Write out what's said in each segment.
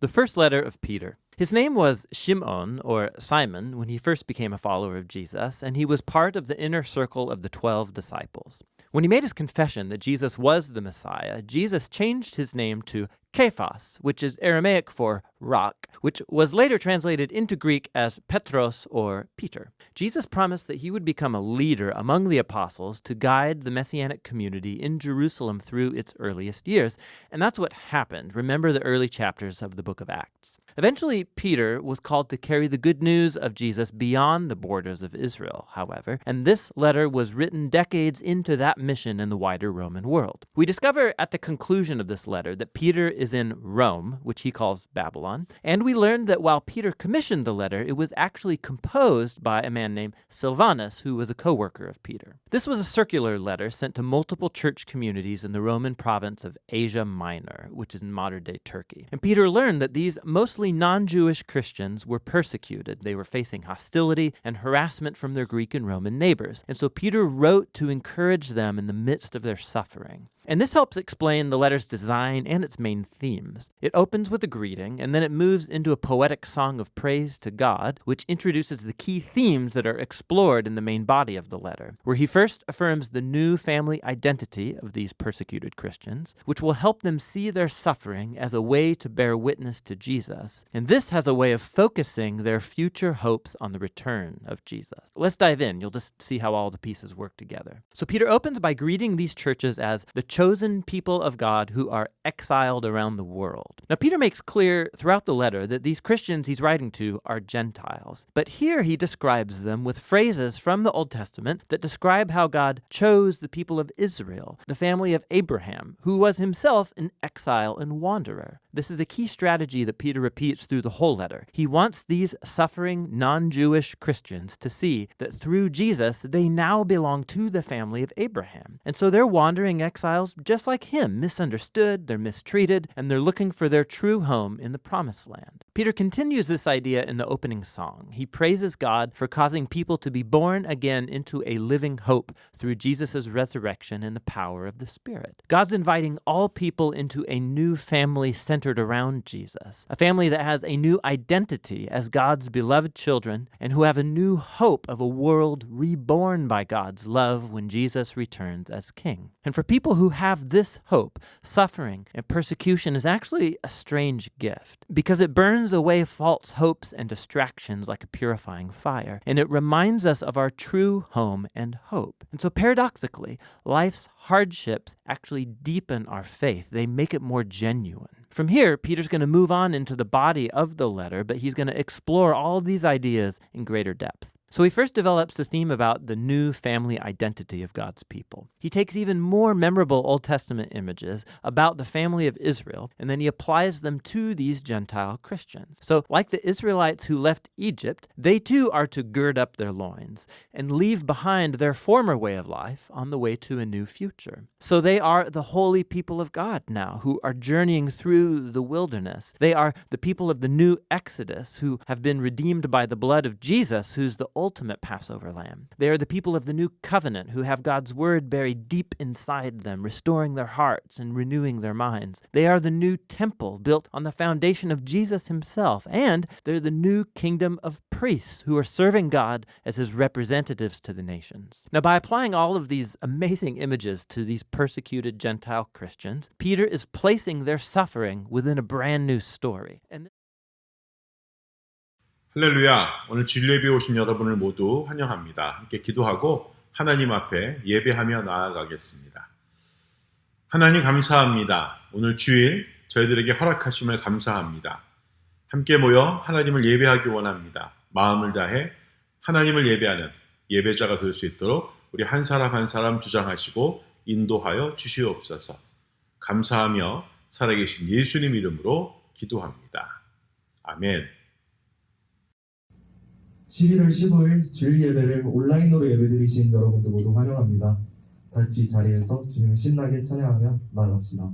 The first letter of Peter. His name was Shimon, or Simon, when he first became a follower of Jesus, and he was part of the inner circle of the 12 disciples. When he made his confession that Jesus was the Messiah, Jesus changed his name to Kephas, which is Aramaic for rock, which was later translated into Greek as Petros or Peter. Jesus promised that he would become a leader among the apostles to guide the Messianic community in Jerusalem through its earliest years, and that's what happened. Remember the early chapters of the book of Acts. Eventually, Peter was called to carry the good news of Jesus beyond the borders of Israel, however, and this letter was written decades into that mission in the wider Roman world. We discover at the conclusion of this letter that Peter is in Rome, which he calls Babylon, and we learned that while Peter commissioned the letter, it was actually composed by a man named Silvanus, who was a co-worker of Peter. This was a circular letter sent to multiple church communities in the Roman province of Asia Minor, which is in modern-day Turkey. And Peter learned that these mostly non-Jewish Christians were persecuted. They were facing hostility and harassment from their Greek and Roman neighbors. And so Peter wrote to encourage them in the midst of their suffering. And this helps explain the letter's design and its main themes. It opens with a greeting, and then it moves into a poetic song of praise to God, which introduces the key themes that are explored in the main body of the letter, where he first affirms the new family identity of these persecuted Christians, which will help them see their suffering as a way to bear witness to Jesus. And this has a way of focusing their future hopes on the return of Jesus. Let's dive in. You'll just see how all the pieces work together. So Peter opens by greeting these churches as the chosen people of God who are exiled around the world. Now, Peter makes clear throughout the letter that these Christians he's writing to are Gentiles. But here he describes them with phrases from the Old Testament that describe how God chose the people of Israel, the family of Abraham, who was himself an exile and wanderer. This is a key strategy that Peter repeats through the whole letter. He wants these suffering non-Jewish Christians to see that through Jesus, they now belong to the family of Abraham. And so they're wandering exiles just like him, misunderstood, they're mistreated, and they're looking for their true home in the Promised Land. Peter continues this idea in the opening song. He praises God for causing people to be born again into a living hope through Jesus' resurrection and the power of the Spirit. God's inviting all people into a new family centered around Jesus, a family that has a new identity as God's beloved children and who have a new hope of a world reborn by God's love when Jesus returns as King. And for people who have this hope, suffering and persecution is actually a strange gift because it burns away false hopes and distractions like a purifying fire, and it reminds us of our true home and hope. And so paradoxically, life's hardships actually deepen our faith. They make it more genuine. From here, Peter's going to move on into the body of the letter, but he's going to explore all these ideas in greater depth. So he first develops the theme about the new family identity of God's people. He takes even more memorable Old Testament images about the family of Israel, and then he applies them to these Gentile Christians. So like the Israelites who left Egypt, they too are to gird up their loins and leave behind their former way of life on the way to a new future. So they are the holy people of God now who are journeying through the wilderness. They are the people of the new Exodus who have been redeemed by the blood of Jesus, who's the ultimate Passover lamb. They are the people of the new covenant who have God's word buried deep inside them, restoring their hearts and renewing their minds. They are the new temple built on the foundation of Jesus himself, and they're the new kingdom of priests who are serving God as his representatives to the nations. Now, by applying all of these amazing images to these persecuted Gentile Christians, Peter is placing their suffering within a brand new story. 할렐루야, 오늘 주일 예배에 오신 여러분을 모두 환영합니다. 함께 기도하고 하나님 앞에 예배하며 나아가겠습니다. 하나님 감사합니다. 오늘 주일 저희들에게 허락하심을 감사합니다. 함께 모여 하나님을 예배하기 원합니다. 마음을 다해 하나님을 예배하는 예배자가 될 수 있도록 우리 한 사람 한 사람 주장하시고 인도하여 주시옵소서. 감사하며 살아계신 예수님 이름으로 기도합니다. 아멘. 11월 15일 주일 예배를 온라인으로 예배드리신 여러분들 모두 환영합니다. 같이 자리에서 주님을 신나게 찬양하며 나아갑시다.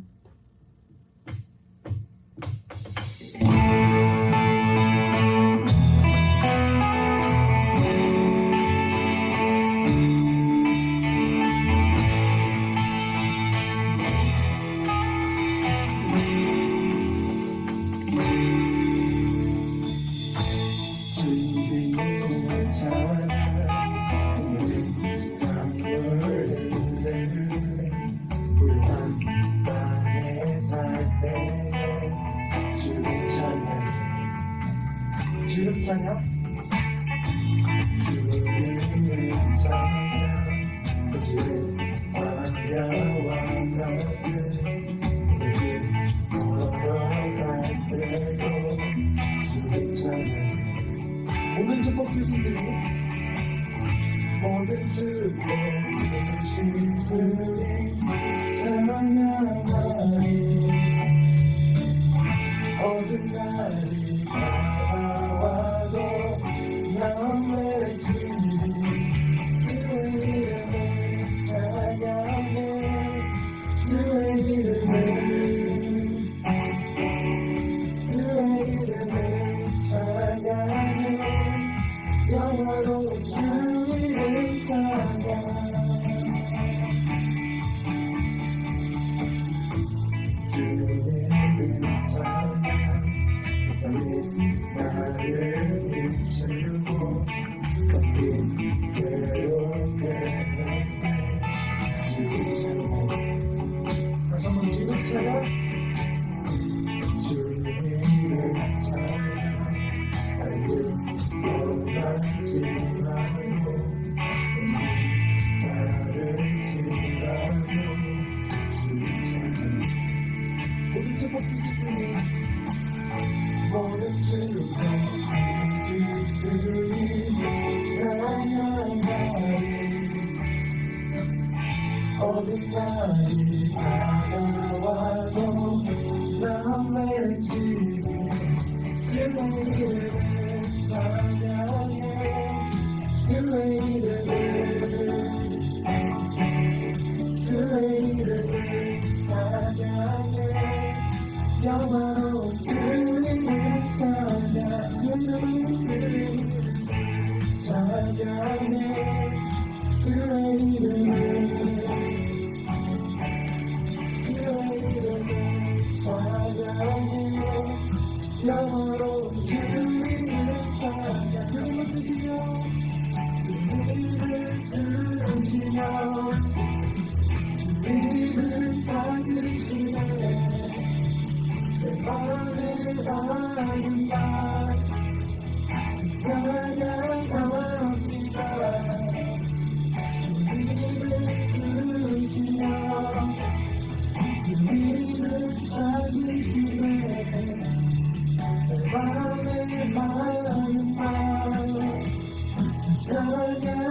찬양 주님의 찬양 주의 광야와 같은 걸어갈 때도 주의 찬양 모든 축복 주신들이 모든 축복 주신들이 찬양하리 어떤 날이 다가와도 나의 주님 주의 이름을 찬양해 주의 이름을 찬양해 영원히 주의 찬양 주님을 찬양 나를 비추고 다시 새롭게 해 주시고 다시 한번 주님 찬양 주님을 찬양 나를 떠나지 말고 나를 지나고 주님 찬양 모든 축복 주시니 모든 축복 주시니 찬양하리 어떤 날이 다가와도 남의 주님 주의 이름을 찬양해 주의 이름을 찬양해 영원한 주님을 찬양 주님을 찬양해 주의 이름을 찬양해 영원한 주님을 찬양 주님을 주시며 주님을 주시며 주님을 찾으시네 내 마음을 아는 날 찬양합니다 주님을 주시며 주님을 찾으시네 내 마음을 아는 날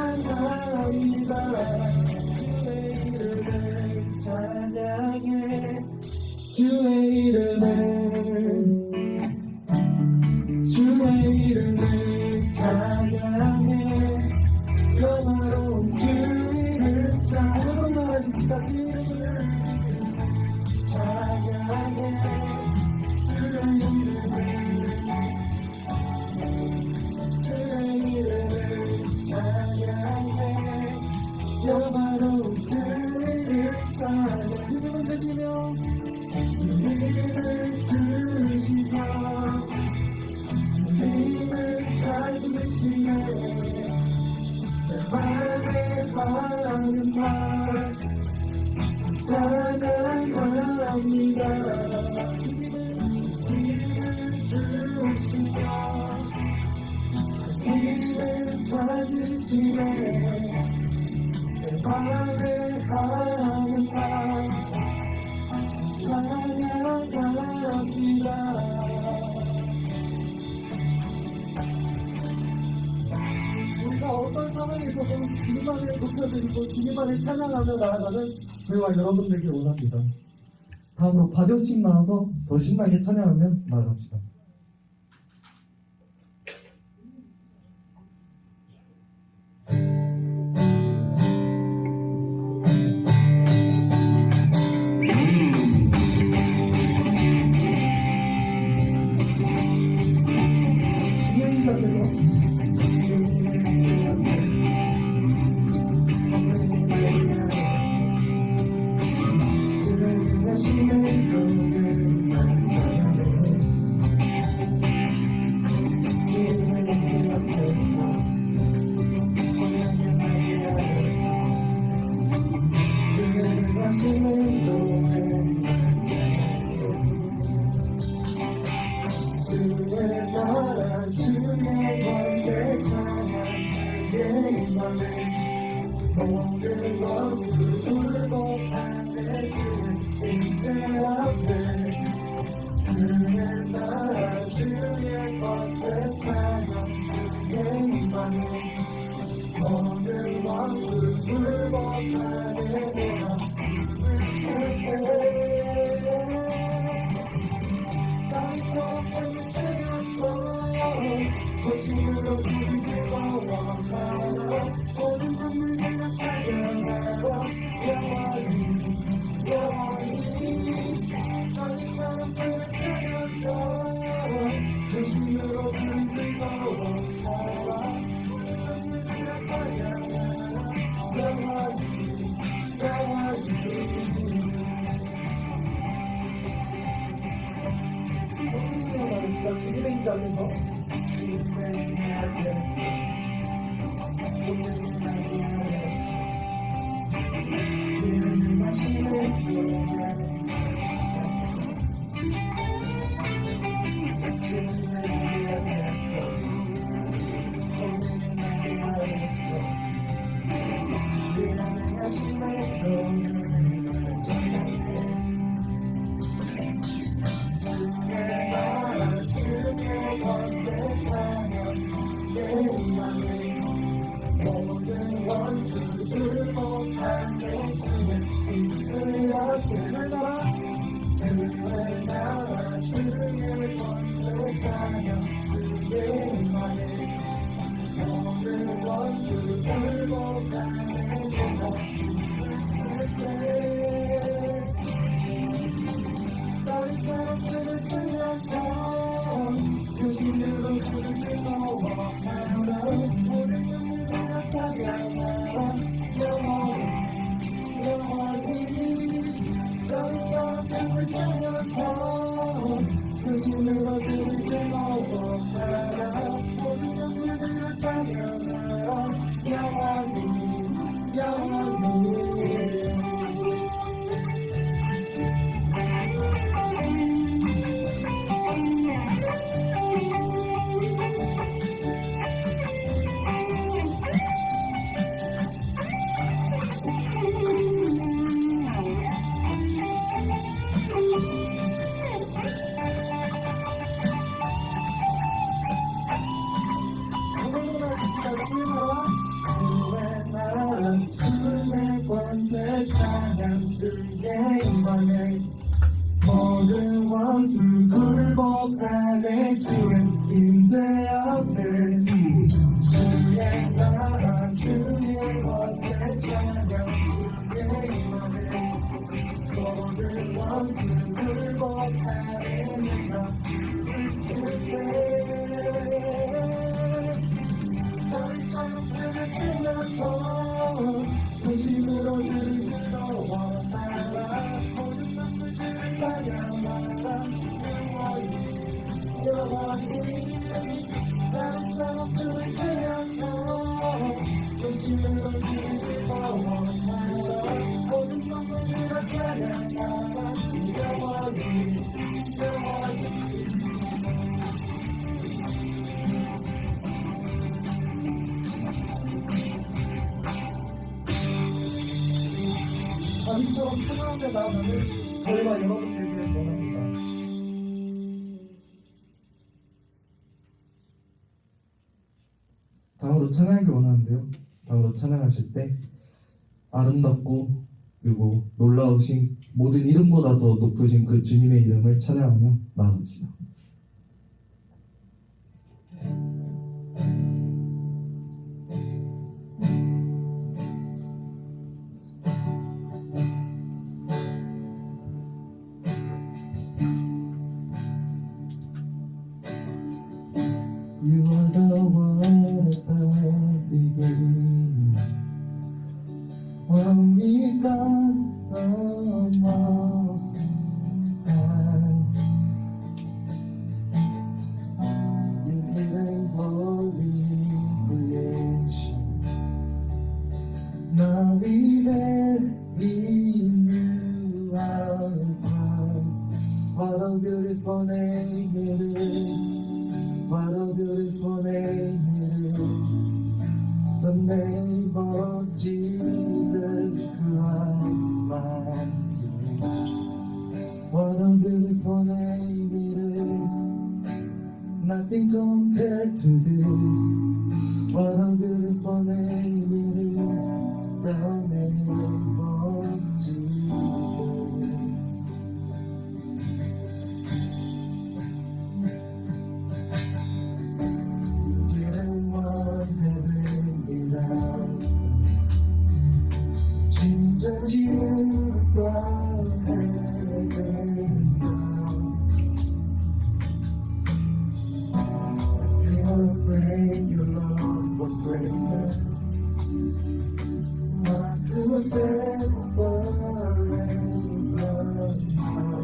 찬양합니다 주의 이름을 찬양해 주의 이름을 찬양해 영원한 주님을 찬양합니다 찬양해 주의 이름을 찬양해 영원한 주님을 찬양 주님을 드리며 주님을 주시며 주님을 찾으시네 내 맘에 바라는 말 찬양합니다 주님을 주시며 주님을 찾으시네 내 맘에 바라는 말 찬양합니다 우리가 어떤 상황에 있어서는 주님만을 높여드리고 주님만을 찬양하며 나아가는 저희와 여러분들에게 원합니다. 다음으로 박영식 나와서 더 신나게 찬양하며 나아갑시다. 모든 것을 굴복하네 주의 임재 앞에 주의 나라 주의 것에 찬양 주의 임하네 모든 것을 굴복하네 내가 주를 찾게 땅처럼 주를 찾아서 소식으로 주를 즐거워하라 모든 국민들과 찬양하라 영원히 땅처럼 주를 찾아서 소식으로 주를 즐거워하라 모든 국민들과 찬양하라 영원히 주님의 인자에서 주님의 모든 원수를 못하네 주의 임재 앞에 주의 나라 주의 권세 찬양 주의 임하네 모든 원수를 못하네 내가 주를 땅처럼 주를 찾아서 조심으로 주를 즐거워하라 모든 영혼을 찬양하라 영원히 땅처럼 주를 찾아서 조심으로 주를 즐거워하라 모든 영혼을 찬양하라 영원히 주의 권세 찬양 주의 임하네 모든 원수 굴복하네 주의 임재 앞에 주의 나라 주의 권세 찬양 주의 임하네 모든 원수 굴복하네 내가 주의 땅처럼 주를 찾아서 소식으로 주를 즐거워하라 모든 남들을 찬양하라 영원히 땅처럼 주를 찾아서 소식으로 주를 즐거워하라 모든 남들을 찬양하라 영원히 다윗처럼 승하며 나아가는 저희와 여러분 되기를 원합니다. 다음으로 찬양하길 원하는데요. 다음으로 찬양하실 때 아름답고 그리고 놀라우신 모든 이름보다 더 높으신 그 주님의 이름을 찬양하며 나아갑시다. You are the one at the beginning. When we got the most high, you hidden holy creation. Now we bury you out of Christ. What a beautiful name it is. What a beautiful name it is. The name of Jesus Christ, my King. What a beautiful name it is. Nothing compared to this. What a beautiful name it is. The name of Jesus. Didn't want heaven without us. Jesus, you brought heaven down. I was praying your love was greater. What could separate us now?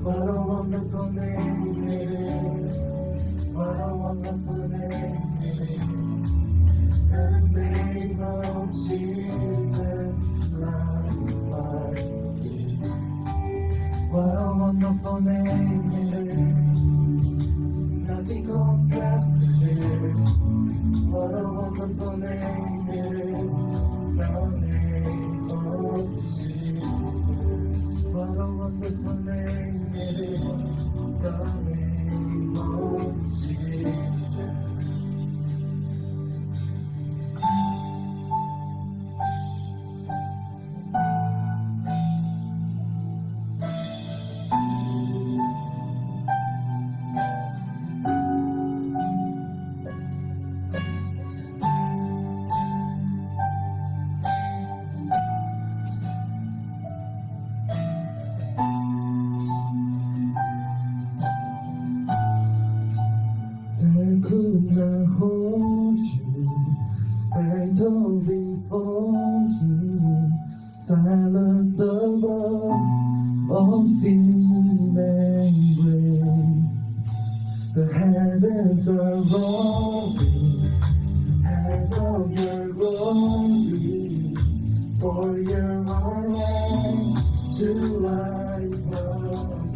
What a wonderful name it is. What a wonderful name it is. The name of Jesus Christ, my King. What a wonderful name it is. Nothing compares to this. What a wonderful name it is. The name of Jesus. What a wonderful name it is. The name of Jesus. They could not hold you, they don't before you. Silence the love of sin and grace. The heavens are roaring as of your glory. For you are all to life again.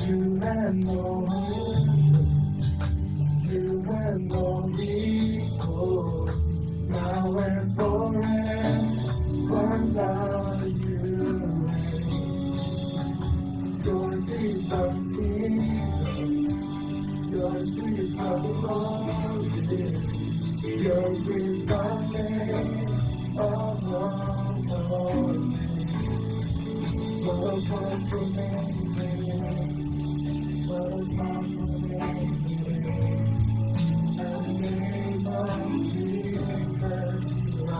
You have no hope, you have no equal, now and forever, now you reign. Yours is the kingdom, yours is the glory, yours is the name of all names. What a wonderful name it is. What a wonderful name it is. The name of Jesus Christ, my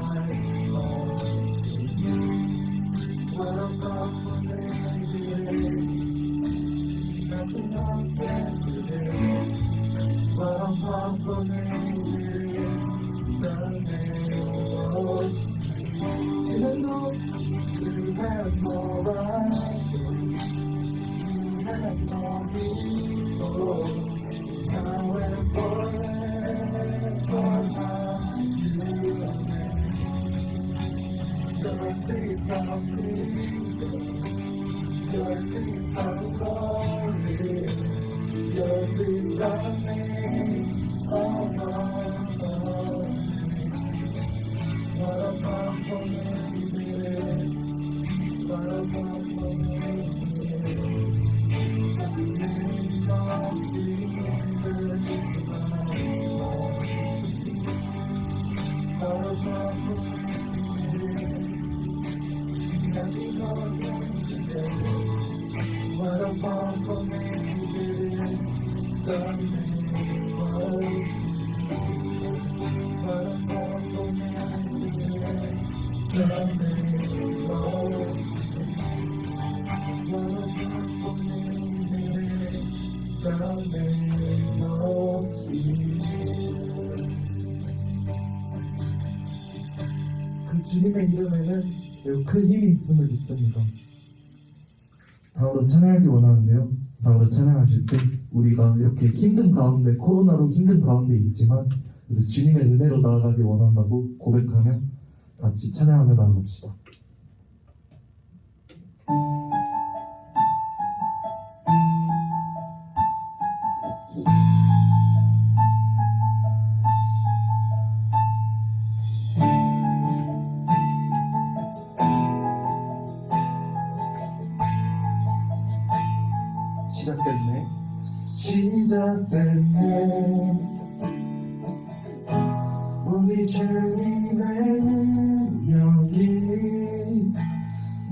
King. What a wonderful name it is. Nothing compares to this. What a wonderful name it is. The name of Jesus. Even though you have no right, you have no evil, now and forever, now you reign. Yours is the kingdom, yours is the glory, yours is the name of all. What a powerful name it is. What a powerful name it is. The name of Jesus Christ. What a powerful name it is. Nothing compares to this. What a powerful name it is. The name of Jesus. What a powerful name it is. The name of 그 주님의 이름에는 매우 큰 힘이 있음을 믿습니다. 다음으로 찬양하기 원하는데요. 다음으로 찬양하실 때 우리가 이렇게 힘든 가운데, 코로나로 힘든 가운데 있지만 그래도 주님의 은혜로 나아가기 원한다고 고백하며 같이 찬양하며 나아갑시다. 시작됐네. 시작됐네. 우리 주님의 능력이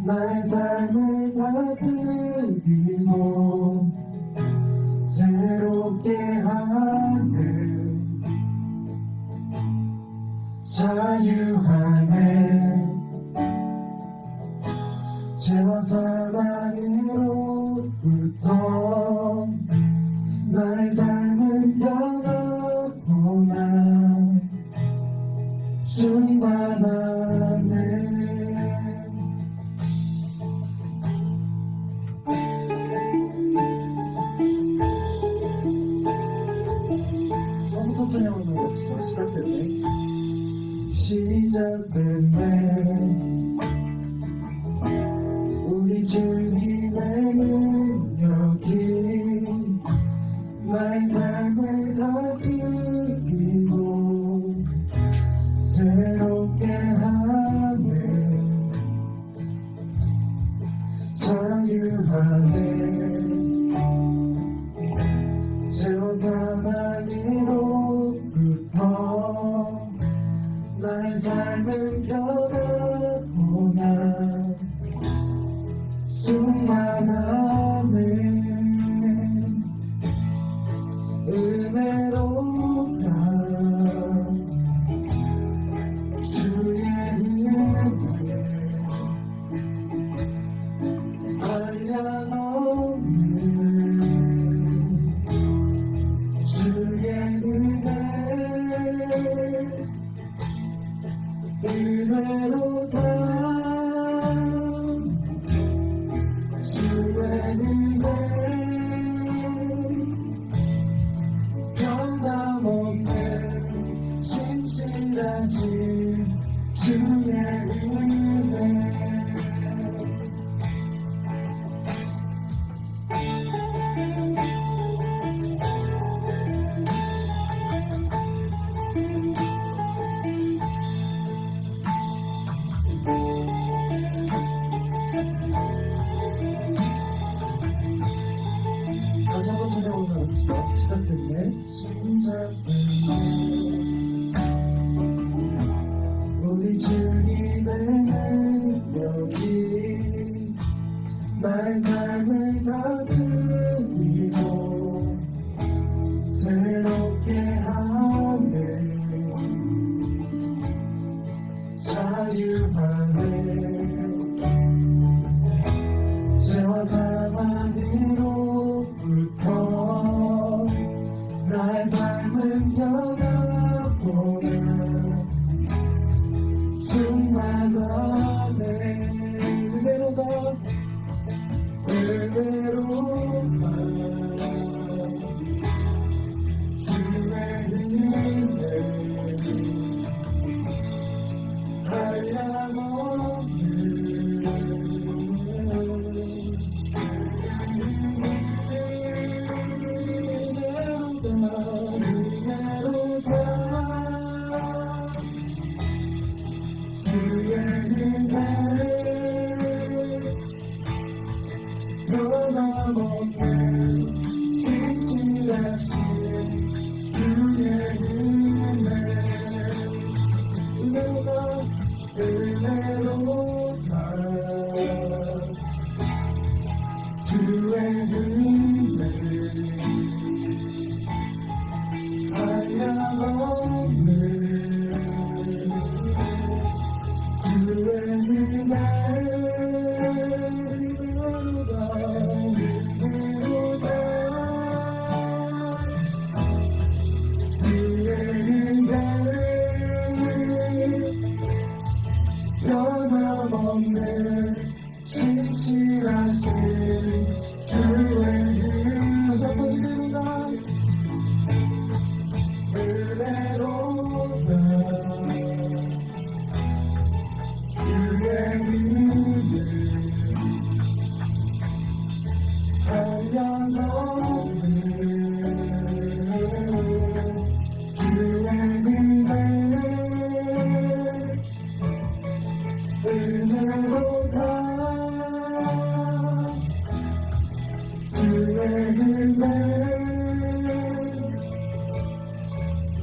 나의 삶을 다스리고 새롭게 하는 자유하네. 죄와 사망으로부터 나의 삶은 변하구나. 충만하네. 처음부터 찬양을 넣읍시다. 시작됐네. 시작됐네. 우리 주님의 능력이 나의 삶을 다스리고 새롭게 하네. 자유하네. 죄와 사망으로부터 나의 삶은 변하구나. 충만하네. 은혜로가 주의 은혜 한량없는 주의 은혜 은혜로다. 주의 은혜 변함없는 신실하신 주의 은혜. 다시 한번 찬양을 나눕시다. 시작됐네. 시작됐네. 우리 주님의 능력이 나의 삶을 다스리고 새롭게 하네. 자유하네. 죄와 사망으로부터 나의 삶은 변하구나. 충만하네. 은혜로가 은혜로가 주의 은혜 한량없는 주의 은혜 변함없는 신실하신 주의 은혜 은혜로다. 은혜로다. 주의 은혜 한량없는 주의 은혜 은혜로다. 은혜로다. 주의 은혜 변함없는 신실하신 주의 은혜. 은혜로다. 은혜로다. 주의 은혜 한량없는 주의 은혜 은혜로다. 주의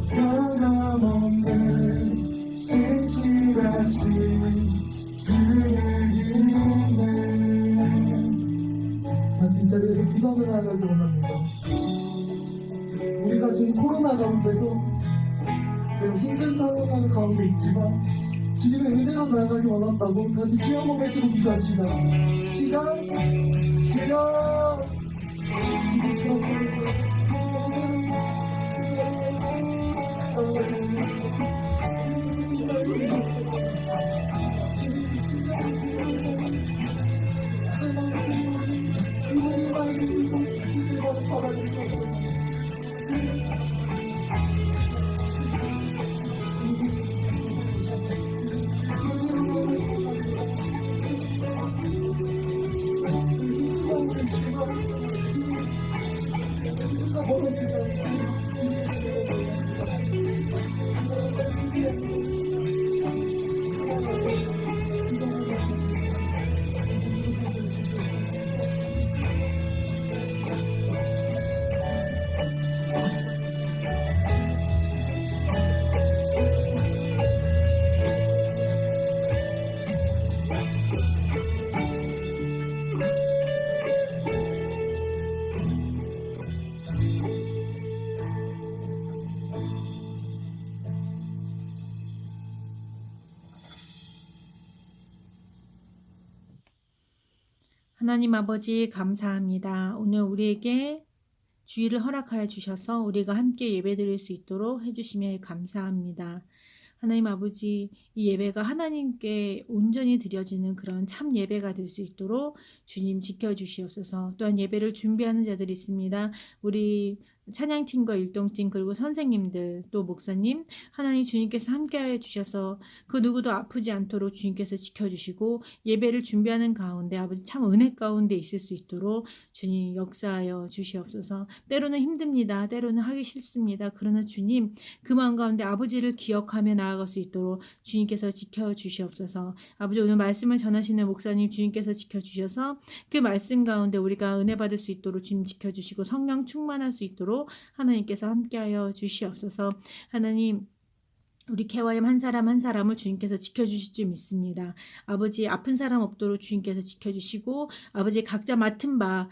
변함없는 신실하신 주의 같이 이 자리에서 기도하며 나아가기 원합니다. 우리가 지금 코로나 가운데서 힘든 상황 가운데 있지만 주님의 은혜로 나아가기 원한다고 같이 주여 한번 외치고 기도합시다. 시간, 하나님 아버지 감사합니다. 오늘 우리에게 주의를 허락하여 주셔서 우리가 함께 예배드릴 수 있도록 해주시며 감사합니다. 하나님 아버지, 이 예배가 하나님께 온전히 드려지는 그런 참 예배가 될 수 있도록 주님 지켜주시옵소서. 또한 예배를 준비하는 자들이 있습니다. 우리 찬양팀과 율동팀 그리고 선생님들 또 목사님 하나님 주님께서 함께하여 주셔서 그 누구도 아프지 않도록 주님께서 지켜주시고 예배를 준비하는 가운데 아버지 참 은혜 가운데 있을 수 있도록 주님 역사하여 주시옵소서. 때로는 힘듭니다. 때로는 하기 싫습니다. 그러나 주님 그 마음 가운데 아버지를 기억하며 나아갈 수 있도록 주님께서 지켜주시옵소서. 아버지 오늘 말씀을 전하시는 목사님 주님께서 지켜주셔서 그 말씀 가운데 우리가 은혜 받을 수 있도록 주님 지켜주시고 성령 충만할 수 있도록 하나님께서 함께하여 주시옵소서. 하나님 우리 개와임 한 사람 한 사람을 주님께서 지켜주실 줄 믿습니다. 아버지 아픈 사람 없도록 주님께서 지켜주시고 아버지 각자 맡은 바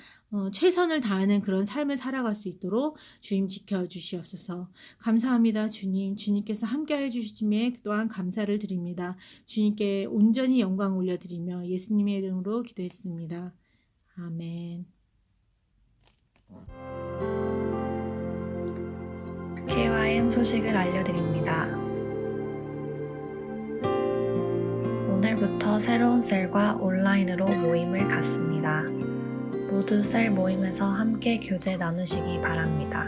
최선을 다하는 그런 삶을 살아갈 수 있도록 주님 지켜주시옵소서. 감사합니다. 주님께서 함께해 주시심에 또한 감사를 드립니다. 주님께 온전히 영광 올려드리며 예수님의 이름으로 기도했습니다. 아멘. KYM 소식을 알려드립니다. 오늘부터 새로운 셀과 온라인으로 모임을 갖습니다. 모두 셀 모임에서 함께 교제 나누시기 바랍니다.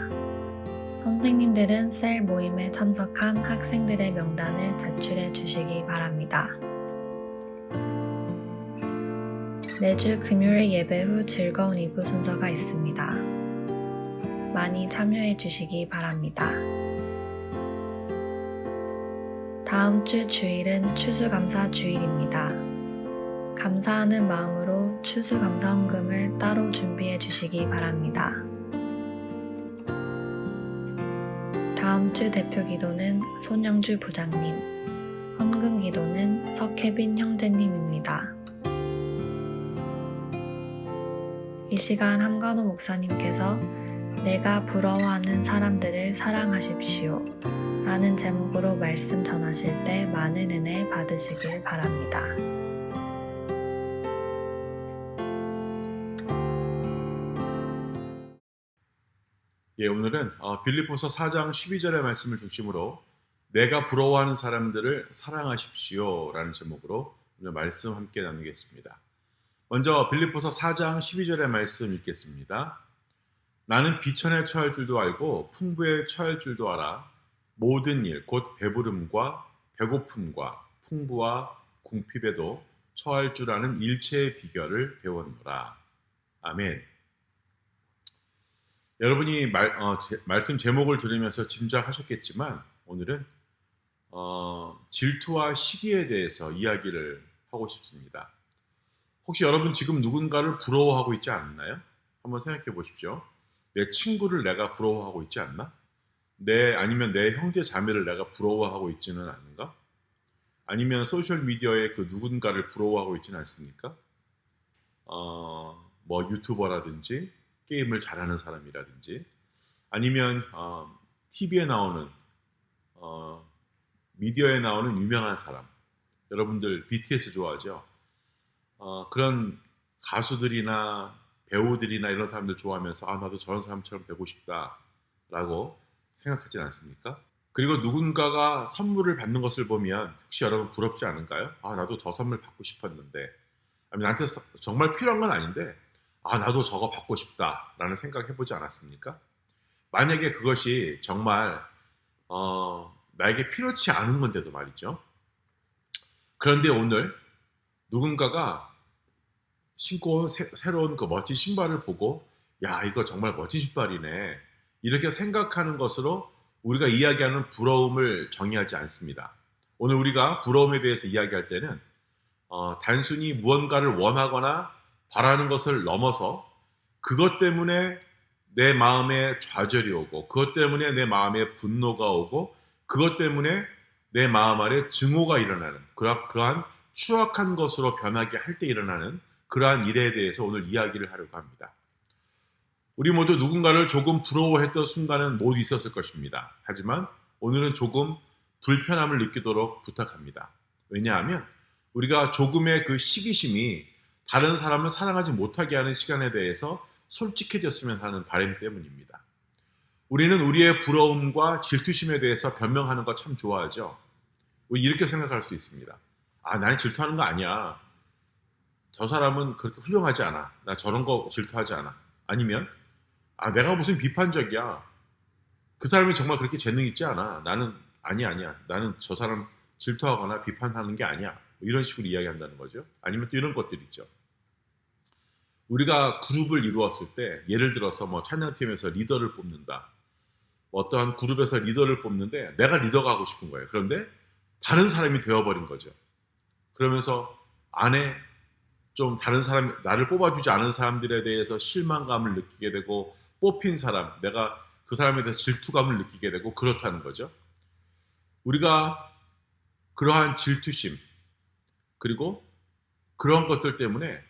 선생님들은 셀 모임에 참석한 학생들의 명단을 제출해 주시기 바랍니다. 매주 금요일 예배 후 즐거운 2부 순서가 있습니다. 많이 참여해 주시기 바랍니다. 다음 주 주일은 추수감사 주일입니다. 감사하는 마음으로 추수감사 헌금을 따로 준비해 주시기 바랍니다. 다음 주 대표 기도는 손영주 부장님, 헌금 기도는 석혜빈 형제님입니다. 이 시간 함관호 목사님께서 내가 부러워하는 사람들을 사랑하십시오 라는 제목으로 말씀 전하실 때 많은 은혜 받으시길 바랍니다. 예, 오늘은 빌립보서 4장 12절의 말씀을 중심으로 내가 부러워하는 사람들을 사랑하십시오 라는 제목으로 오늘 말씀 함께 나누겠습니다. 먼저 빌립보서 4장 12절의 말씀 읽겠습니다. 나는 비천에 처할 줄도 알고 풍부에 처할 줄도 알아 모든 일 곧 배부름과 배고픔과 풍부와 궁핍에도 처할 줄 아는 일체의 비결을 배웠노라. 아멘. 여러분이 말씀 제목을 들으면서 짐작하셨겠지만 오늘은 질투와 시기에 대해서 이야기를 하고 싶습니다. 혹시 여러분 지금 누군가를 부러워하고 있지 않나요? 한번 생각해 보십시오. 내 친구를 내가 부러워하고 있지 않나? 아니면 내 형제 자매를 내가 부러워하고 있지는 않은가? 아니면 소셜미디어에 그 누군가를 부러워하고 있지는 않습니까? 뭐 유튜버라든지 게임을 잘하는 사람이라든지 아니면 TV에 나오는 미디어에 나오는 유명한 사람, 여러분들 BTS 좋아하죠? 그런 가수들이나 배우들이나 이런 사람들 좋아하면서 나도 저런 사람처럼 되고 싶다라고 생각하진 않습니까? 그리고 누군가가 선물을 받는 것을 보면 혹시 여러분 부럽지 않은가요? 나도 저 선물 받고 싶었는데 나한테 정말 필요한 건 아닌데 나도 저거 받고 싶다라는 생각 해보지 않았습니까? 만약에 그것이 정말 나에게 필요치 않은 건데도 말이죠. 그런데 오늘 누군가가 신고 온 새로운 그 멋진 신발을 보고 야, 이거 정말 멋진 신발이네, 이렇게 생각하는 것으로 우리가 이야기하는 부러움을 정의하지 않습니다. 오늘 우리가 부러움에 대해서 이야기할 때는 단순히 무언가를 원하거나 바라는 것을 넘어서 그것 때문에 내 마음에 좌절이 오고 그것 때문에 내 마음에 분노가 오고 그것 때문에 내 마음 아래 증오가 일어나는 그러한 추악한 것으로 변하게 할 때 일어나는 그러한 일에 대해서 오늘 이야기를 하려고 합니다. 우리 모두 누군가를 조금 부러워했던 순간은 모두 있었을 것입니다. 하지만 오늘은 조금 불편함을 느끼도록 부탁합니다. 왜냐하면 우리가 조금의 그 시기심이 다른 사람을 사랑하지 못하게 하는 시간에 대해서 솔직해졌으면 하는 바람 때문입니다. 우리는 우리의 부러움과 질투심에 대해서 변명하는 거 참 좋아하죠. 우리 이렇게 생각할 수 있습니다. 난 질투하는 거 아니야. 저 사람은 그렇게 훌륭하지 않아. 나 저런 거 질투하지 않아. 아니면 내가 무슨 비판적이야. 그 사람이 정말 그렇게 재능 있지 않아. 나는 아니야. 나는 저 사람 질투하거나 비판하는 게 아니야. 이런 식으로 이야기한다는 거죠. 아니면 또 이런 것들이 있죠. 우리가 그룹을 이루었을 때 예를 들어서 뭐 찬양팀에서 리더를 뽑는다. 어떠한 그룹에서 리더를 뽑는데 내가 리더가 하고 싶은 거예요. 그런데 다른 사람이 되어버린 거죠. 그러면서 안에 좀 다른 사람, 나를 뽑아주지 않은 사람들에 대해서 실망감을 느끼게 되고 뽑힌 사람, 내가 그 사람에 대해서 질투감을 느끼게 되고 그렇다는 거죠. 우리가 그러한 질투심 그리고 그런 것들 때문에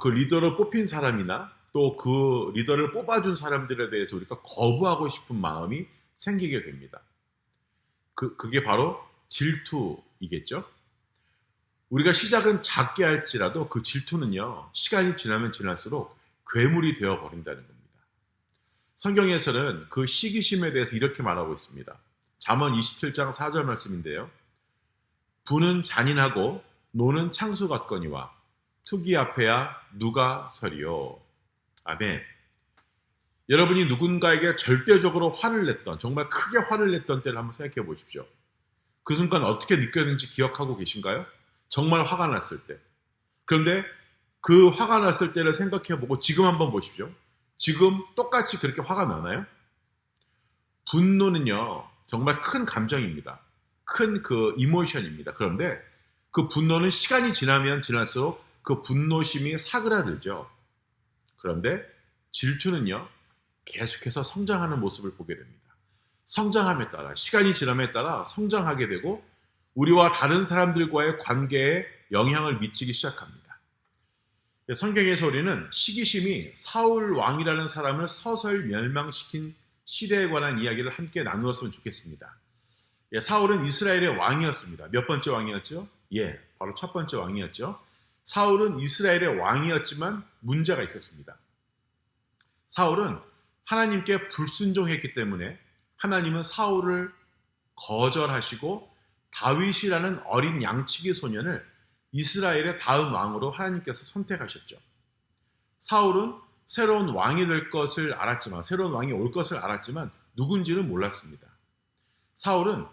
그 리더를 뽑힌 사람이나 또 그 리더를 뽑아준 사람들에 대해서 우리가 거부하고 싶은 마음이 생기게 됩니다. 그게 바로 질투이겠죠. 우리가 시작은 작게 할지라도 그 질투는요, 시간이 지나면 지날수록 괴물이 되어버린다는 겁니다. 성경에서는 그 시기심에 대해서 이렇게 말하고 있습니다. 잠언 27장 4절 말씀인데요. 부는 잔인하고 노는 창수 같거니와 투기 앞에야 누가 서리요. 아멘. 여러분이 누군가에게 절대적으로 화를 냈던, 정말 크게 화를 냈던 때를 한번 생각해 보십시오. 그 순간 어떻게 느꼈는지 기억하고 계신가요? 정말 화가 났을 때. 그런데 그 화가 났을 때를 생각해 보고 지금 한번 보십시오. 지금 똑같이 그렇게 화가 나나요? 분노는요, 정말 큰 감정입니다. 큰 그 이모션입니다. 그런데 그 분노는 시간이 지나면 지날수록 그 분노심이 사그라들죠. 그런데 질투는요, 계속해서 성장하는 모습을 보게 됩니다. 성장함에 따라, 시간이 지남에 따라 성장하게 되고 우리와 다른 사람들과의 관계에 영향을 미치기 시작합니다. 성경에서 우리는 시기심이 사울 왕이라는 사람을 서서히 멸망시킨 시대에 관한 이야기를 함께 나누었으면 좋겠습니다. 사울은 이스라엘의 왕이었습니다. 몇 번째 왕이었죠? 바로 첫 번째 왕이었죠. 사울은 이스라엘의 왕이었지만 문제가 있었습니다. 사울은 하나님께 불순종했기 때문에 하나님은 사울을 거절하시고 다윗이라는 어린 양치기 소년을 이스라엘의 다음 왕으로 하나님께서 선택하셨죠. 사울은 새로운 왕이 될 것을 알았지만, 새로운 왕이 올 것을 알았지만 누군지는 몰랐습니다. 사울은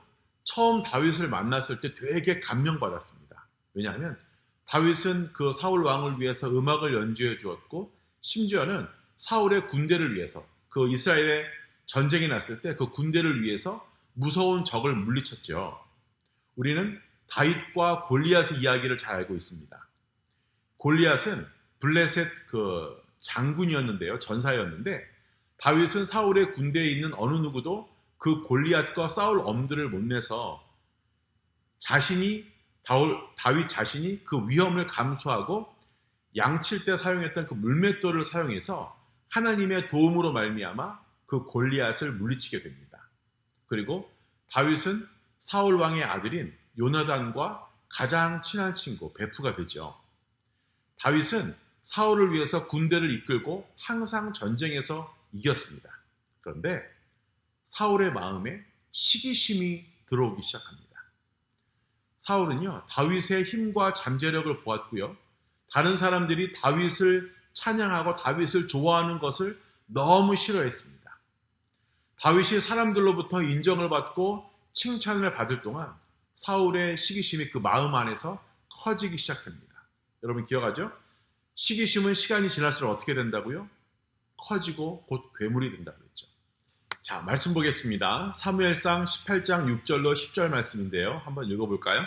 처음 다윗을 만났을 때 되게 감명받았습니다. 왜냐하면 다윗은 그 사울 왕을 위해서 음악을 연주해 주었고, 심지어는 사울의 군대를 위해서, 그 이스라엘의 전쟁이 났을 때 그 군대를 위해서 무서운 적을 물리쳤죠. 우리는 다윗과 골리앗의 이야기를 잘 알고 있습니다. 골리앗은 블레셋 그 장군이었는데요. 전사였는데 다윗은 사울의 군대에 있는 어느 누구도 그 골리앗과 싸울 엄두를 못 내서 다윗 자신이 그 위험을 감수하고 양칠 때 사용했던 그 물맷돌을 사용해서 하나님의 도움으로 말미암아 그 골리앗을 물리치게 됩니다. 그리고 다윗은 사울 왕의 아들인 요나단과 가장 친한 친구 베프가 되죠. 다윗은 사울을 위해서 군대를 이끌고 항상 전쟁에서 이겼습니다. 그런데 사울의 마음에 시기심이 들어오기 시작합니다. 사울은요, 다윗의 힘과 잠재력을 보았고요. 다른 사람들이 다윗을 찬양하고 다윗을 좋아하는 것을 너무 싫어했습니다. 다윗이 사람들로부터 인정을 받고 칭찬을 받을 동안 사울의 시기심이 그 마음 안에서 커지기 시작합니다. 여러분 기억하죠? 시기심은 시간이 지날수록 어떻게 된다고요? 커지고 곧 괴물이 된다고 그랬죠. 자, 말씀 보겠습니다. 사무엘상 18장 6절로 10절 말씀인데요. 한번 읽어볼까요?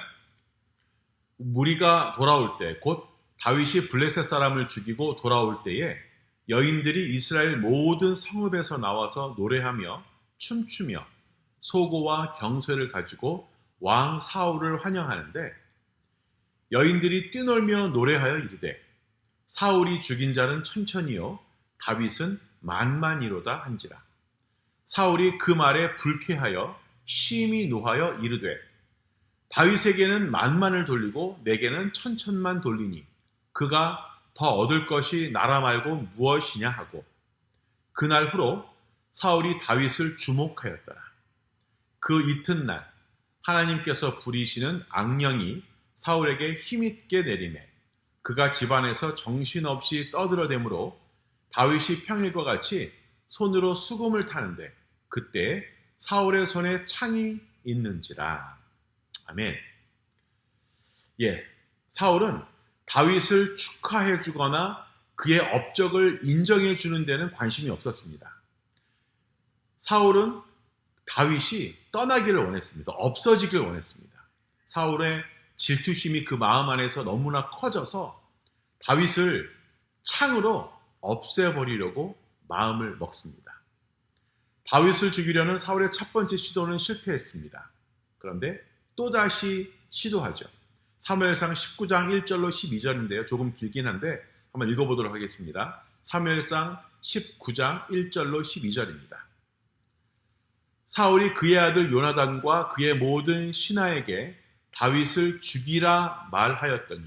무리가 돌아올 때, 곧 다윗이 블레셋 사람을 죽이고 돌아올 때에 여인들이 이스라엘 모든 성읍에서 나와서 노래하며 춤추며 소고와 경쇠를 가지고 왕 사울을 환영하는데 여인들이 뛰놀며 노래하여 이르되 사울이 죽인 자는 천천히요 다윗은 만만이로다 한지라. 사울이 그 말에 불쾌하여 심히 노하여 이르되 다윗에게는 만만을 돌리고 내게는 천천만 돌리니 그가 더 얻을 것이 나라 말고 무엇이냐 하고 그날 후로 사울이 다윗을 주목하였더라. 그 이튿날 하나님께서 부리시는 악령이 사울에게 힘있게 내리매 그가 집안에서 정신없이 떠들어대므로 다윗이 평일과 같이 손으로 수금을 타는데 그때 사울의 손에 창이 있는지라. 아멘. 사울은 다윗을 축하해 주거나 그의 업적을 인정해 주는 데는 관심이 없었습니다. 사울은 다윗이 떠나기를 원했습니다. 없어지길 원했습니다. 사울의 질투심이 그 마음 안에서 너무나 커져서 다윗을 창으로 없애버리려고 마음을 먹습니다. 다윗을 죽이려는 사울의 첫 번째 시도는 실패했습니다. 그런데 또다시 시도하죠. 사무엘상 19장 1절로 12절인데요. 조금 길긴 한데 한번 읽어보도록 하겠습니다. 사무엘상 19장 1절로 12절입니다. 사울이 그의 아들 요나단과 그의 모든 신하에게 다윗을 죽이라 말하였더니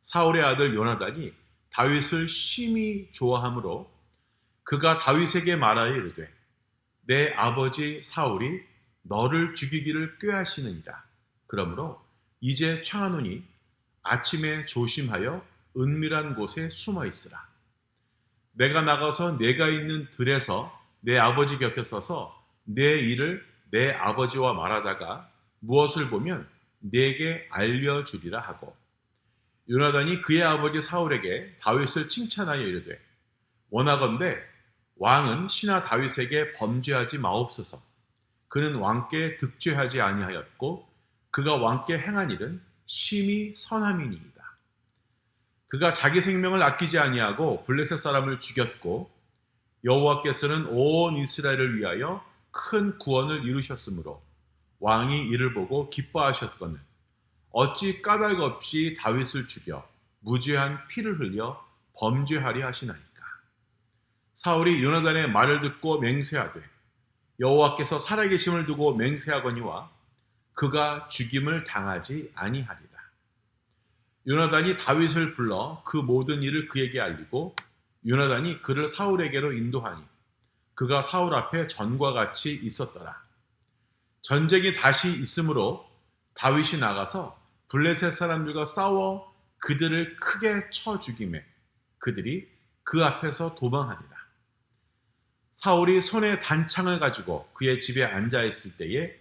사울의 아들 요나단이 다윗을 심히 좋아하므로 그가 다윗에게 말하여 이르되 내 아버지 사울이 너를 죽이기를 꾀하시느니라. 그러므로 이제 청하노니 아침에 조심하여 은밀한 곳에 숨어 있으라. 내가 나가서 내가 있는 들에서 내 아버지 곁에 서서 내 일을 내 아버지와 말하다가 무엇을 보면 내게 알려주리라 하고 요나단이 그의 아버지 사울에게 다윗을 칭찬하여 이르되 원하건대 왕은 신하 다윗에게 범죄하지 마옵소서. 그는 왕께 득죄하지 아니하였고 그가 왕께 행한 일은 심히 선함이니이다. 그가 자기 생명을 아끼지 아니하고 블레셋 사람을 죽였고 여호와께서는 온 이스라엘을 위하여 큰 구원을 이루셨으므로 왕이 이를 보고 기뻐하셨거늘 어찌 까닭 없이 다윗을 죽여 무죄한 피를 흘려 범죄하리 하시나이까. 사울이 요나단의 말을 듣고 맹세하되 여호와께서 살아계심을 두고 맹세하거니와 그가 죽임을 당하지 아니하리라. 요나단이 다윗을 불러 그 모든 일을 그에게 알리고 요나단이 그를 사울에게로 인도하니 그가 사울 앞에 전과 같이 있었더라. 전쟁이 다시 있으므로 다윗이 나가서 블레셋 사람들과 싸워 그들을 크게 쳐 죽이매 그들이 그 앞에서 도망하니라. 사울이 손에 단창을 가지고 그의 집에 앉아 있을 때에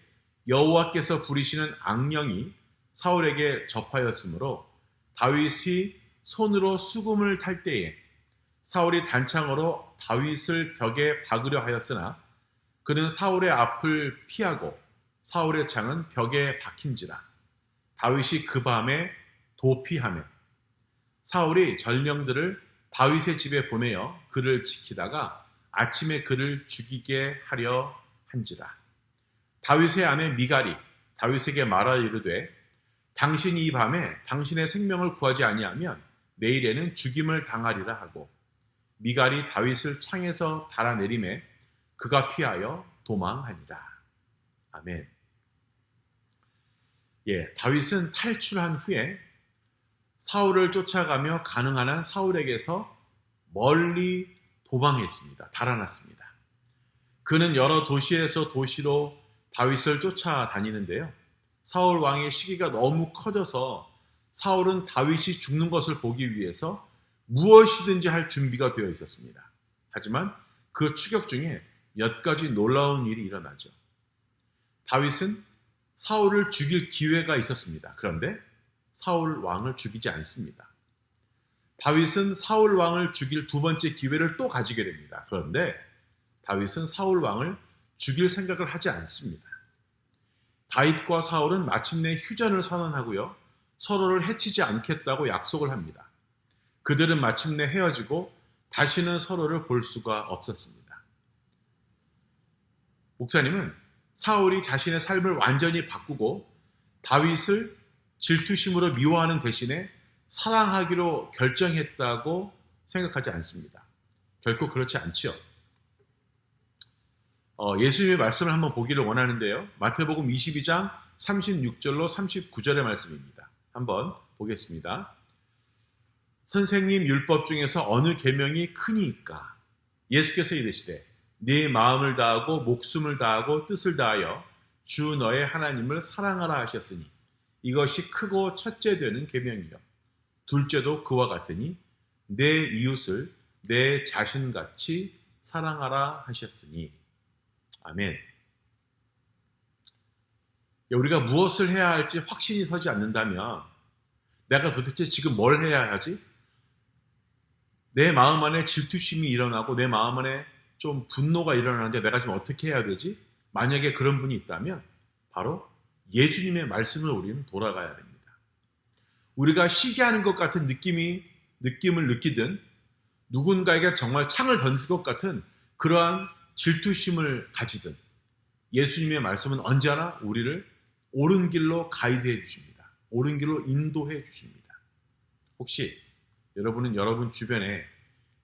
여호와께서 부리시는 악령이 사울에게 접하였으므로 다윗이 손으로 수금을 탈 때에 사울이 단창으로 다윗을 벽에 박으려 하였으나 그는 사울의 앞을 피하고 사울의 창은 벽에 박힌지라. 다윗이 그 밤에 도피하며 사울이 전령들을 다윗의 집에 보내어 그를 지키다가 아침에 그를 죽이게 하려 한지라. 다윗의 아내 미갈이 다윗에게 말하여 이르되 당신이 이 밤에 당신의 생명을 구하지 아니하면 내일에는 죽임을 당하리라 하고 미갈이 다윗을 창에서 달아내림에 그가 피하여 도망하니라. 아멘. 다윗은 탈출한 후에 사울을 쫓아가며 가능한 한 사울에게서 멀리 도망했습니다. 달아났습니다. 그는 여러 도시에서 도시로 다윗을 쫓아다니는데요. 사울 왕의 시기가 너무 커져서 사울은 다윗이 죽는 것을 보기 위해서 무엇이든지 할 준비가 되어 있었습니다. 하지만 그 추격 중에 몇 가지 놀라운 일이 일어나죠. 다윗은 사울을 죽일 기회가 있었습니다. 그런데 사울 왕을 죽이지 않습니다. 다윗은 사울 왕을 죽일 두 번째 기회를 또 가지게 됩니다. 그런데 다윗은 사울 왕을 죽일 생각을 하지 않습니다. 다윗과 사울은 마침내 휴전을 선언하고요. 서로를 해치지 않겠다고 약속을 합니다. 그들은 마침내 헤어지고 다시는 서로를 볼 수가 없었습니다. 목사님은 사울이 자신의 삶을 완전히 바꾸고 다윗을 질투심으로 미워하는 대신에 사랑하기로 결정했다고 생각하지 않습니다. 결코 그렇지 않지요. 예수님의 말씀을 한번 보기를 원하는데요. 마태복음 22장 36절로 39절의 말씀입니다. 한번 보겠습니다. 선생님 율법 중에서 어느 계명이 크니까? 예수께서 이르시되 네 마음을 다하고 목숨을 다하고 뜻을 다하여 주 너의 하나님을 사랑하라 하셨으니 이것이 크고 첫째 되는 계명이요 둘째도 그와 같으니 내 이웃을 내 자신같이 사랑하라 하셨으니. 아멘. 우리가 무엇을 해야 할지 확신이 서지 않는다면 내가 도대체 지금 뭘 해야 하지? 내 마음 안에 질투심이 일어나고 내 마음 안에 좀 분노가 일어나는데 내가 지금 어떻게 해야 되지? 만약에 그런 분이 있다면 바로 예수님의 말씀을 우리는 돌아가야 됩니다. 우리가 시기하는 것 같은 느낌을 느끼든 누군가에게 정말 창을 던질 것 같은 그러한 질투심을 가지든 예수님의 말씀은 언제나 우리를 옳은 길로 가이드해 주십니다. 옳은 길로 인도해 주십니다. 혹시 여러분은 여러분 주변에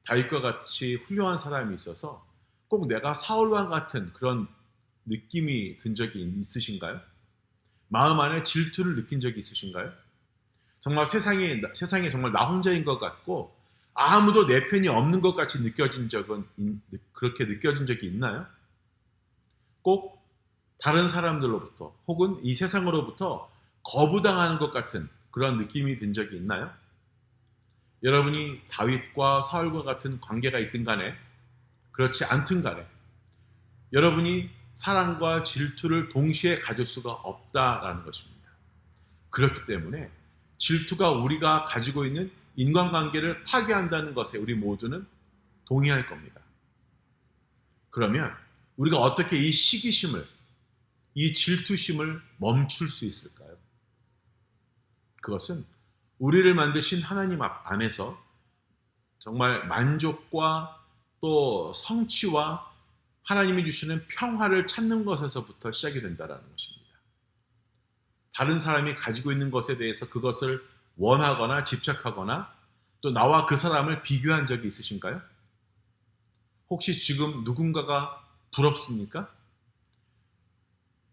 다윗과 같이 훌륭한 사람이 있어서 꼭 내가 사울왕 같은 그런 느낌이 든 적이 있으신가요? 마음 안에 질투를 느낀 적이 있으신가요? 정말 세상에 정말 나 혼자인 것 같고 아무도 내 편이 없는 것 같이 그렇게 느껴진 적이 있나요? 꼭 다른 사람들로부터 혹은 이 세상으로부터 거부당하는 것 같은 그런 느낌이 든 적이 있나요? 여러분이 다윗과 사울과 같은 관계가 있든 간에 그렇지 않든 간에 여러분이 사랑과 질투를 동시에 가질 수가 없다라는 것입니다. 그렇기 때문에 질투가 우리가 가지고 있는 인간관계를 파괴한다는 것에 우리 모두는 동의할 겁니다. 그러면 우리가 어떻게 이 시기심을, 이 질투심을 멈출 수 있을까요? 그것은 우리를 만드신 하나님 안에서 정말 만족과 또 성취와 하나님이 주시는 평화를 찾는 것에서부터 시작이 된다는 것입니다. 다른 사람이 가지고 있는 것에 대해서 그것을 원하거나 집착하거나 또 나와 그 사람을 비교한 적이 있으신가요? 혹시 지금 누군가가 부럽습니까?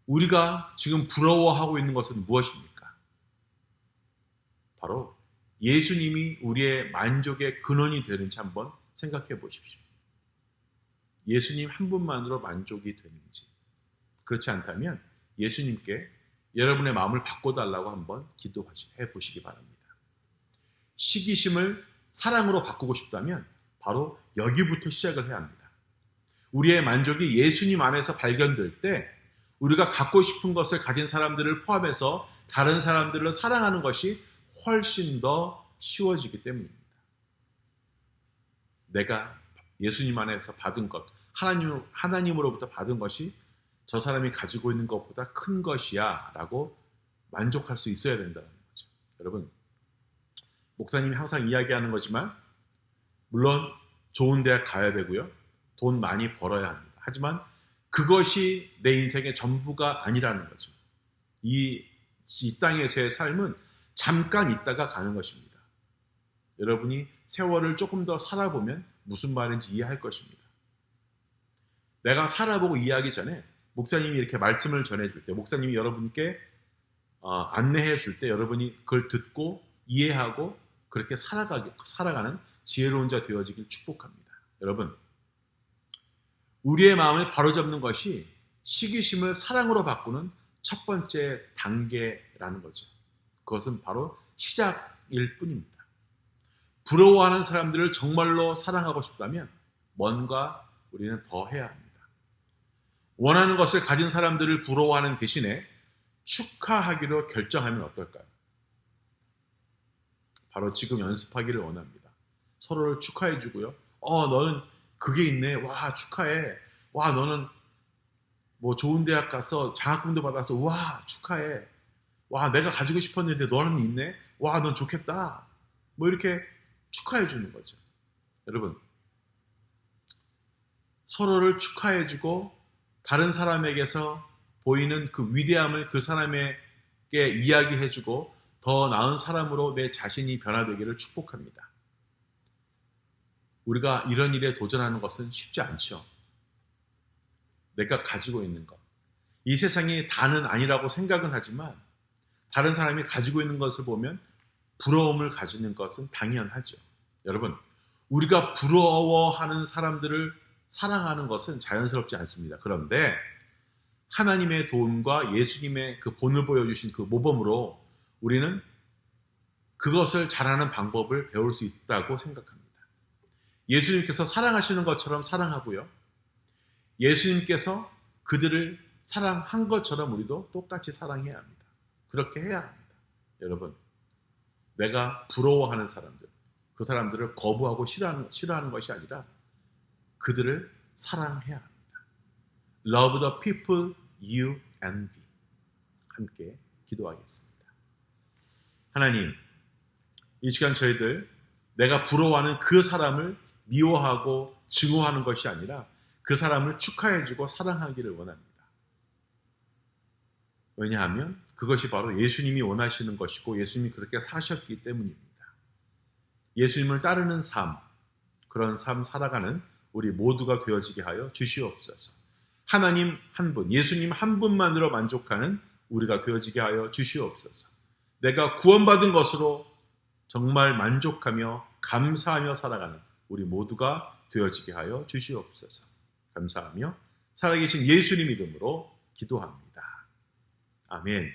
우리가 지금 부러워하고 있는 것은 무엇입니까? 바로 예수님이 우리의 만족의 근원이 되는지 한번 생각해 보십시오. 예수님 한 분만으로 만족이 되는지. 그렇지 않다면 예수님께 여러분의 마음을 바꿔달라고 한번 기도해 보시기 바랍니다. 시기심을 사랑으로 바꾸고 싶다면 바로 여기부터 시작을 해야 합니다. 우리의 만족이 예수님 안에서 발견될 때 우리가 갖고 싶은 것을 가진 사람들을 포함해서 다른 사람들을 사랑하는 것이 훨씬 더 쉬워지기 때문입니다. 내가 예수님 안에서 받은 것, 하나님으로부터 받은 것이 저 사람이 가지고 있는 것보다 큰 것이야 라고 만족할 수 있어야 된다는 거죠. 여러분, 목사님이 항상 이야기하는 거지만 물론 좋은 대학 가야 되고요. 돈 많이 벌어야 합니다. 하지만 그것이 내 인생의 전부가 아니라는 거죠. 이 땅에서의 삶은 잠깐 있다가 가는 것입니다. 여러분이 세월을 조금 더 살아보면 무슨 말인지 이해할 것입니다. 내가 살아보고 이해하기 전에 목사님이 이렇게 말씀을 전해줄 때, 목사님이 여러분께 안내해 줄 때 여러분이 그걸 듣고 이해하고 그렇게 살아가는 지혜로운 자 되어지길 축복합니다. 여러분, 우리의 마음을 바로잡는 것이 시기심을 사랑으로 바꾸는 첫 번째 단계라는 거죠. 그것은 바로 시작일 뿐입니다. 부러워하는 사람들을 정말로 사랑하고 싶다면 뭔가 우리는 더 해야 합니다. 원하는 것을 가진 사람들을 부러워하는 대신에 축하하기로 결정하면 어떨까요? 바로 지금 연습하기를 원합니다. 서로를 축하해주고요. 너는 그게 있네. 와, 축하해. 와, 너는 뭐 좋은 대학 가서 장학금도 받아서 와, 축하해. 와, 내가 가지고 싶었는데 너는 있네. 와, 넌 좋겠다. 뭐 이렇게 축하해주는 거죠. 여러분, 서로를 축하해주고 다른 사람에게서 보이는 그 위대함을 그 사람에게 이야기해주고 더 나은 사람으로 내 자신이 변화되기를 축복합니다. 우리가 이런 일에 도전하는 것은 쉽지 않죠. 내가 가지고 있는 것. 이 세상이 다는 아니라고 생각은 하지만 다른 사람이 가지고 있는 것을 보면 부러움을 가지는 것은 당연하죠. 여러분, 우리가 부러워하는 사람들을 사랑하는 것은 자연스럽지 않습니다. 그런데 하나님의 도움과 예수님의 그 본을 보여주신 그 모범으로 우리는 그것을 잘하는 방법을 배울 수 있다고 생각합니다. 예수님께서 사랑하시는 것처럼 사랑하고요. 예수님께서 그들을 사랑한 것처럼 우리도 똑같이 사랑해야 합니다. 그렇게 해야 합니다. 여러분, 내가 부러워하는 사람들, 그 사람들을 거부하고 싫어하는 것이 아니라 그들을 사랑해야 합니다. Love the people you envy. 함께 기도하겠습니다. 하나님, 이 시간 저희들 내가 부러워하는 그 사람을 미워하고 증오하는 것이 아니라 그 사람을 축하해주고 사랑하기를 원합니다. 왜냐하면 그것이 바로 예수님이 원하시는 것이고 예수님이 그렇게 사셨기 때문입니다. 예수님을 따르는 삶, 그런 삶 살아가는 우리 모두가 되어지게 하여 주시옵소서. 하나님 한 분, 예수님 한 분만으로 만족하는 우리가 되어지게 하여 주시옵소서. 내가 구원받은 것으로 정말 만족하며 감사하며 살아가는 우리 모두가 되어지게 하여 주시옵소서. 감사하며 살아계신 예수님 이름으로 기도합니다. 아멘.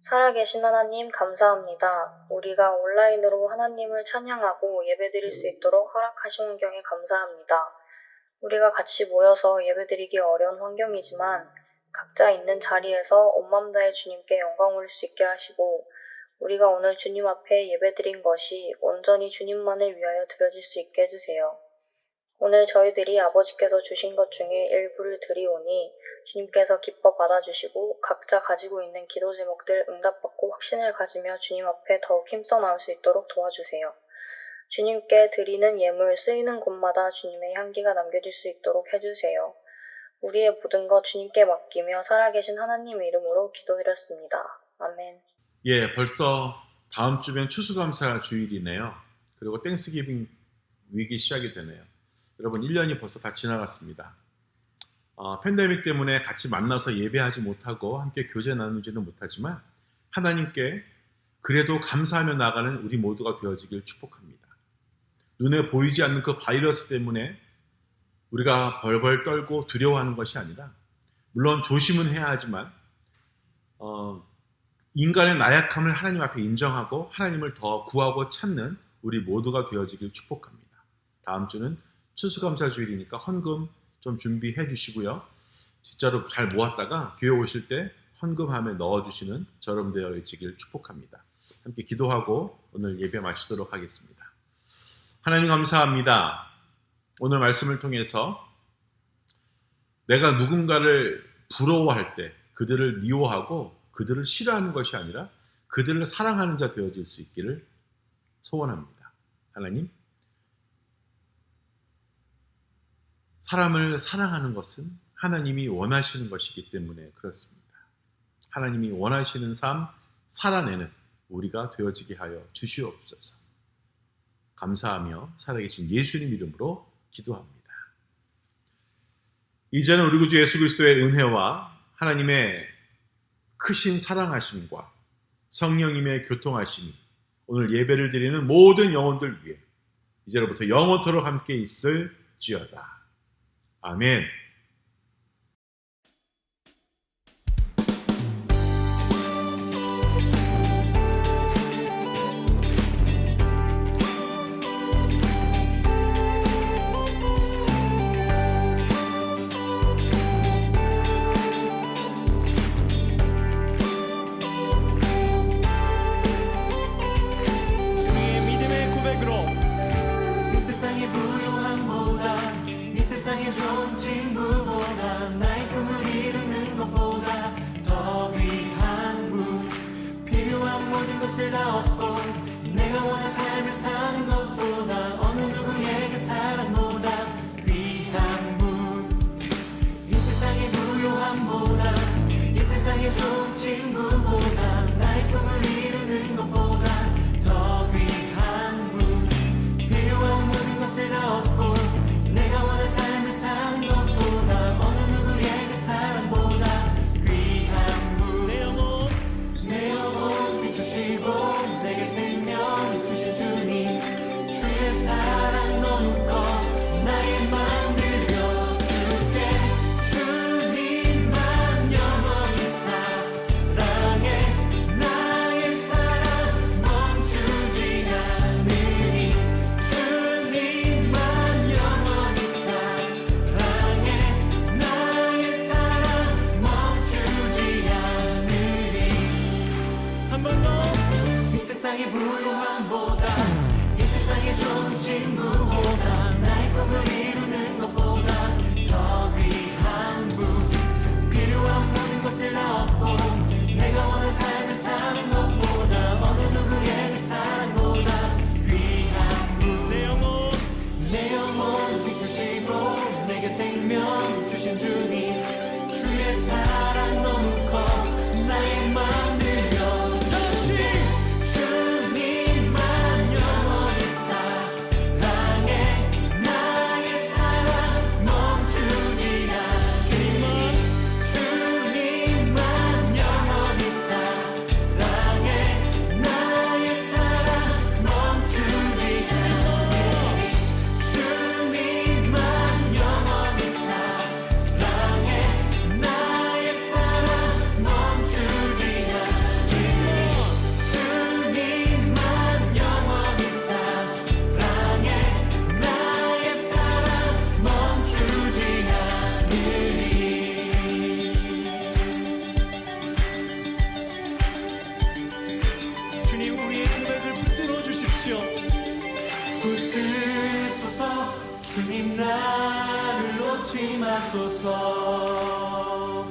살아계신 하나님 감사합니다. 우리가 온라인으로 하나님을 찬양하고 예배드릴 수 있도록 허락하신 환경에 감사합니다. 우리가 같이 모여서 예배드리기 어려운 환경이지만 각자 있는 자리에서 온 맘 다해 주님께 영광 올릴 수 있게 하시고 우리가 오늘 주님 앞에 예배드린 것이 온전히 주님만을 위하여 드려질 수 있게 해주세요. 오늘 저희들이 아버지께서 주신 것 중에 일부를 드리오니 주님께서 기뻐 받아주시고 각자 가지고 있는 기도 제목들 응답받고 확신을 가지며 주님 앞에 더욱 힘써 나올 수 있도록 도와주세요. 주님께 드리는 예물 쓰이는 곳마다 주님의 향기가 남겨질 수 있도록 해주세요. 우리의 모든 것 주님께 맡기며 살아계신 하나님 이름으로 기도드렸습니다. 아멘. 예, 벌써 다음 주면 추수감사 주일이네요. 그리고 땡스기빙 위기 시작이 되네요. 여러분 1년이 벌써 다 지나갔습니다. 팬데믹 때문에 같이 만나서 예배하지 못하고 함께 교제 나누지는 못하지만 하나님께 그래도 감사하며 나가는 우리 모두가 되어지길 축복합니다. 눈에 보이지 않는 그 바이러스 때문에 우리가 벌벌 떨고 두려워하는 것이 아니라 물론 조심은 해야 하지만 인간의 나약함을 하나님 앞에 인정하고 하나님을 더 구하고 찾는 우리 모두가 되어지길 축복합니다. 다음 주는 추수감사 주일이니까 헌금 좀 준비해 주시고요. 진짜로 잘 모았다가 교회 오실 때 헌금함에 넣어주시는 저럼 되어지길 축복합니다. 함께 기도하고 오늘 예배 마치도록 하겠습니다. 하나님 감사합니다. 오늘 말씀을 통해서 내가 누군가를 부러워할 때 그들을 미워하고 그들을 싫어하는 것이 아니라 그들을 사랑하는 자 되어질 수 있기를 소원합니다. 하나님, 사람을 사랑하는 것은 하나님이 원하시는 것이기 때문에 그렇습니다. 하나님이 원하시는 삶 살아내는 우리가 되어지게 하여 주시옵소서. 감사하며 살아계신 예수님 이름으로 기도합니다. 이제는 우리 구주 예수 그리스도의 은혜와 하나님의 크신 사랑하심과 성령님의 교통하심이 오늘 예배를 드리는 모든 영혼들 위해 이제로부터 영원토록 함께 있을지어다. 아멘. 이 세상의 부요함보다 이 세상의 좋은 친구 마소서.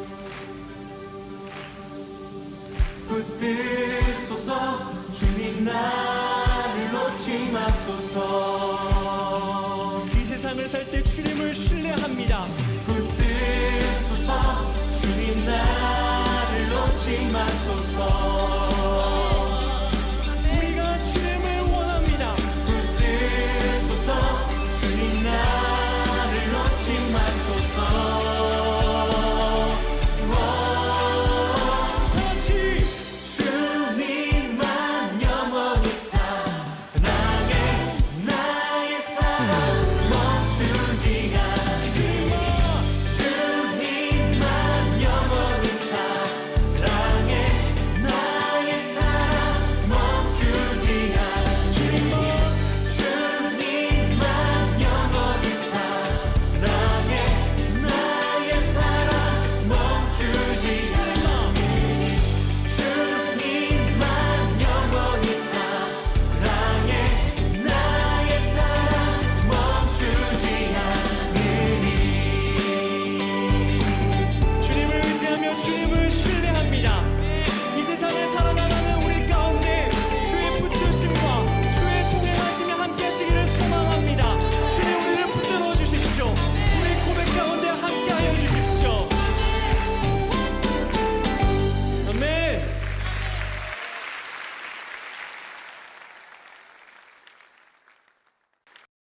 붙드소서. 주님 나를 놓지 마소서. 이 세상을 살 때 주님을 신뢰합니다. 붙드소서. 주님 나를 놓지 마소서.